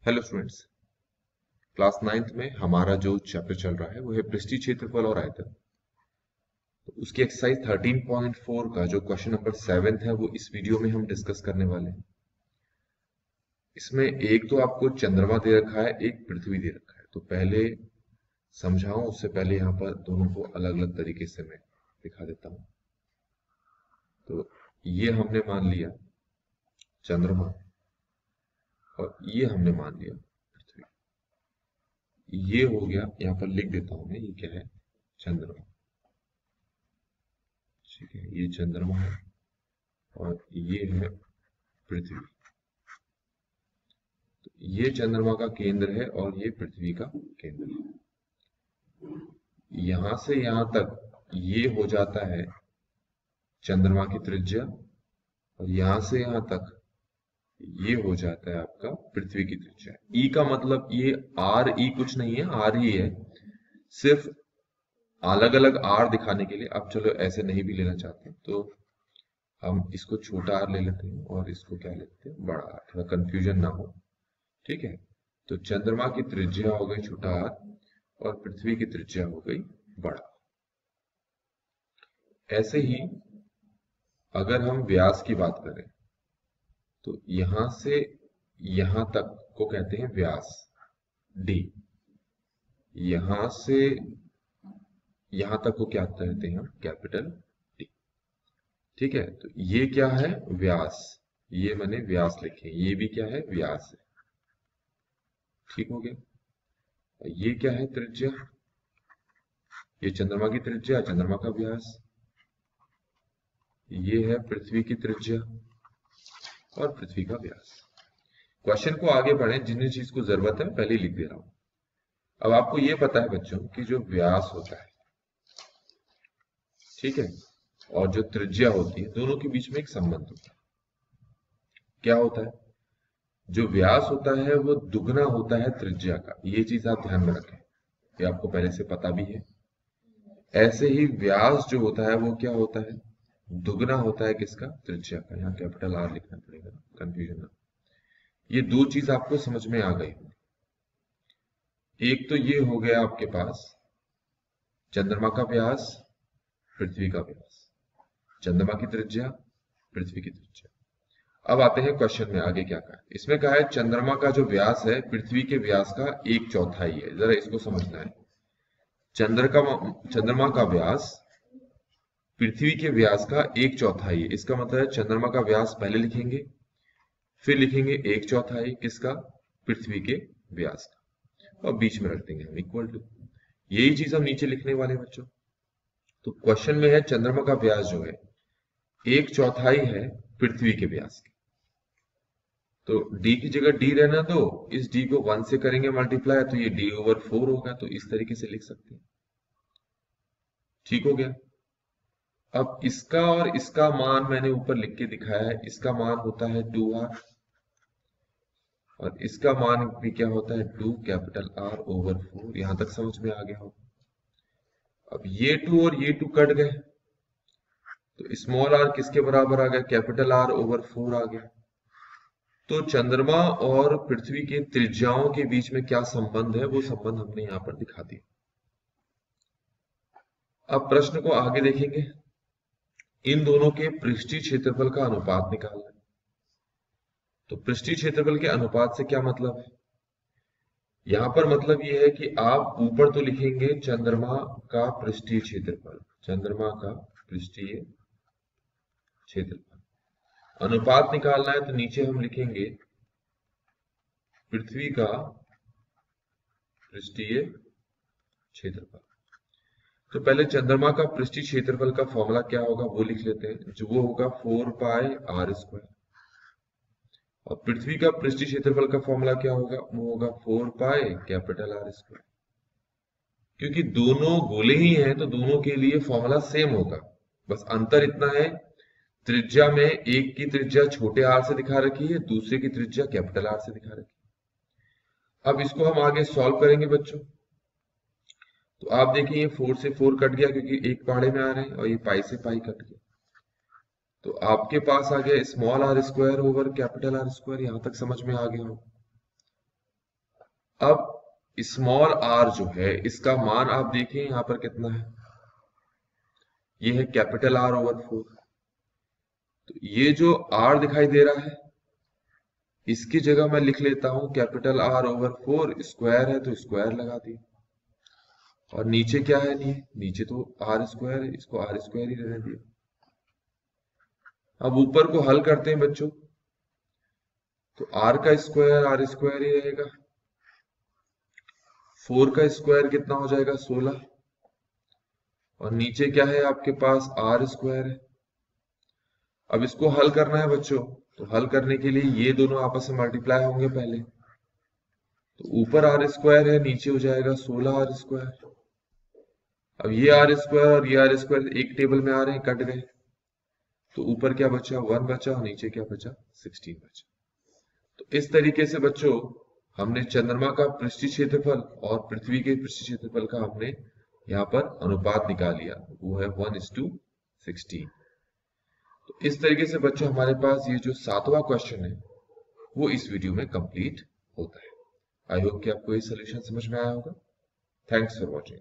Hello students. Class 9th में हमारा जो चैप्टर चल रहा है वो है पृष्ठीय क्षेत्रफल और आयतन। तो उसकी एक्सरसाइज 13.4 का जो क्वेश्चन नंबर 7 है वो इस वीडियो में हम डिस्कस करने वाले हैं। इसमें एक तो आपको चंद्रमा दे रखा है, एक पृथ्वी दे रखा है। तो पहले समझाऊं उससे पहले यहाँ पर दोनों को अलग अलग तरीके से मैं दिखा देता हूँ। तो ये हमने मान लिया चंद्रमा और ये हमने मान लिया पृथ्वी। ये हो गया, यहाँ पर लिख देता हूं मैं, ये क्या है, चंद्रमा। ठीक है, ये चंद्रमा है और ये है पृथ्वी। तो ये चंद्रमा का केंद्र है और ये पृथ्वी का केंद्र है। यहां से यहां तक ये हो जाता है चंद्रमा की त्रिज्या और यहां से यहां तक ये हो जाता है आपका पृथ्वी की त्रिज्या। ई का मतलब ये आर ई कुछ नहीं है, आर ही है, सिर्फ अलग अलग आर दिखाने के लिए। अब चलो ऐसे नहीं भी लेना चाहते तो हम इसको छोटा आर ले लेते हैं और इसको क्या लेते हैं, बड़ा आर, थोड़ा कंफ्यूजन ना हो। ठीक है, तो चंद्रमा की त्रिज्या हो गई छोटा आर और पृथ्वी की त्रिज्या हो गई बड़ा। ऐसे ही अगर हम व्यास की बात करें तो यहां से यहां तक को कहते हैं व्यास, डी। यहां से यहां तक को क्या कहते हैं हम, कैपिटल डी। ठीक है, तो ये क्या है, व्यास। ये मैंने व्यास लिखे, ये भी क्या है, व्यास है। ठीक हो गया। ये क्या है, त्रिज्या। ये चंद्रमा की त्रिज्या, चंद्रमा का व्यास। ये है पृथ्वी की त्रिज्या और पृथ्वी का व्यास। क्वेश्चन को आगे बढ़े, जिन जिन चीज को जरूरत है पहले ही लिख दे रहा हूं। अब आपको यह पता है बच्चों कि जो व्यास होता है, ठीक है, और जो त्रिज्या होती है, दोनों के बीच में एक संबंध होता है। क्या होता है, जो व्यास होता है वो दुगना होता है त्रिज्या का। ये चीज आप ध्यान में रखें, ये आपको पहले से पता भी है। ऐसे ही व्यास जो होता है वो क्या होता है, दुगना होता है किसका, त्रिज्या का। यहाँ कैपिटल आर लिखना पड़ेगा, कंफ्यूजन ना। ये दो चीज आपको समझ में आ गई। एक तो ये हो गया आपके पास चंद्रमा का व्यास, पृथ्वी का व्यास, चंद्रमा की त्रिज्या, पृथ्वी की त्रिज्या। अब आते हैं क्वेश्चन में, आगे क्या कहा है। इसमें कहा है चंद्रमा का जो व्यास है पृथ्वी के व्यास का 1/4 है। जरा इसको समझना है। चंद्रमा का व्यास पृथ्वी के व्यास का 1/4 है। इसका मतलब है चंद्रमा का व्यास पहले लिखेंगे, फिर लिखेंगे 1/4 किसका, पृथ्वी के व्यास का, और बीच में रख देंगे हम इक्वल टू। यही चीज हम नीचे लिखने वाले हैं बच्चों। तो क्वेश्चन में है चंद्रमा का व्यास जो है 1/4 है पृथ्वी के व्यास की। तो d की जगह d रहना दो, इस d को 1 से करेंगे मल्टीप्लाई, तो ये d/4 होगा। तो इस तरीके से लिख सकते हैं। ठीक हो गया। अब इसका और इसका मान मैंने ऊपर लिख के दिखाया है। इसका मान होता है 2r और इसका मान भी क्या होता है, 2R/4। यहां तक समझ में आ गया हो। अब ये 2 और ये 2 कट गए तो स्मॉल r किसके बराबर आ गया, R/4 आ गया। तो चंद्रमा और पृथ्वी के त्रिज्याओं के बीच में क्या संबंध है, वो संबंध हमने यहां पर दिखा दिया। अब प्रश्न को आगे देखेंगे। इन दोनों के पृष्ठीय क्षेत्रफल का अनुपात निकालना है। तो पृष्ठीय क्षेत्रफल के अनुपात से क्या मतलब है, यहां पर मतलब यह है कि आप ऊपर तो लिखेंगे चंद्रमा का पृष्ठीय क्षेत्रफल, चंद्रमा का पृष्ठीय क्षेत्रफल। अनुपात निकालना है तो नीचे हम लिखेंगे पृथ्वी का पृष्ठीय क्षेत्रफल। तो पहले चंद्रमा का पृष्ठीय क्षेत्रफल का फॉर्मूला क्या होगा वो लिख लेते हैं, जो वो होगा 4πr²। और पृथ्वी का पृष्ठीय क्षेत्रफल का फॉर्मूला क्या होगा, वो होगा 4πR²। क्योंकि दोनों गोले ही हैं तो दोनों के लिए फॉर्मूला सेम होगा। बस अंतर इतना है, त्रिज्या में एक की त्रिज्या छोटे आर से दिखा रखी है, दूसरे की त्रिज्या कैपिटल आर से दिखा रखी है। अब इसको हम आगे सॉल्व करेंगे बच्चों। तो आप देखिए ये 4 से 4 कट गया क्योंकि एक पहाड़े में आ रहे हैं, और ये पाई से पाई कट गया। तो आपके पास आ गया small r² over capital R²। यहां तक समझ में आ गया हो। अब स्मॉल आर जो है इसका मान आप देखिए यहां पर कितना है, ये है कैपिटल आर ओवर 4। तो ये जो आर दिखाई दे रहा है इसकी जगह मैं लिख लेता हूं कैपिटल आर ओवर 4, स्क्वायर है तो स्क्वायर लगा दिया। और नीचे क्या है, नहीं नीचे तो आर स्क्वायर है, इसको आर स्क्वायर ही रहने दिया। अब ऊपर को हल करते हैं बच्चों, तो आर का स्क्वायर आर स्क्वायर ही रहेगा, 4 का स्क्वायर कितना हो जाएगा 16, और नीचे क्या है आपके पास आर स्क्वायर है। अब इसको हल करना है बच्चों, तो हल करने के लिए ये दोनों आपस में मल्टीप्लाई होंगे पहले, तो ऊपर आर स्क्वायर है, नीचे हो जाएगा 16 आर स्क्वायर। अब ये आर स्क्वायर और ये आर स्क्वायर एक टेबल में आ रहे हैं, कट गए, तो ऊपर क्या बचा 1 बचा और नीचे क्या बचा 16 बचा। तो इस तरीके से बच्चों हमने चंद्रमा का पृष्ठीय क्षेत्रफल और पृथ्वी के पृष्ठीय क्षेत्रफल का हमने यहाँ पर अनुपात निकाल लिया, वो है 1:16। तो इस तरीके से बच्चों हमारे पास ये जो 7वां क्वेश्चन है वो इस वीडियो में कंप्लीट होता है। आई होप कि आपको ये सोल्यूशन समझ में आया होगा। Thanks for watching.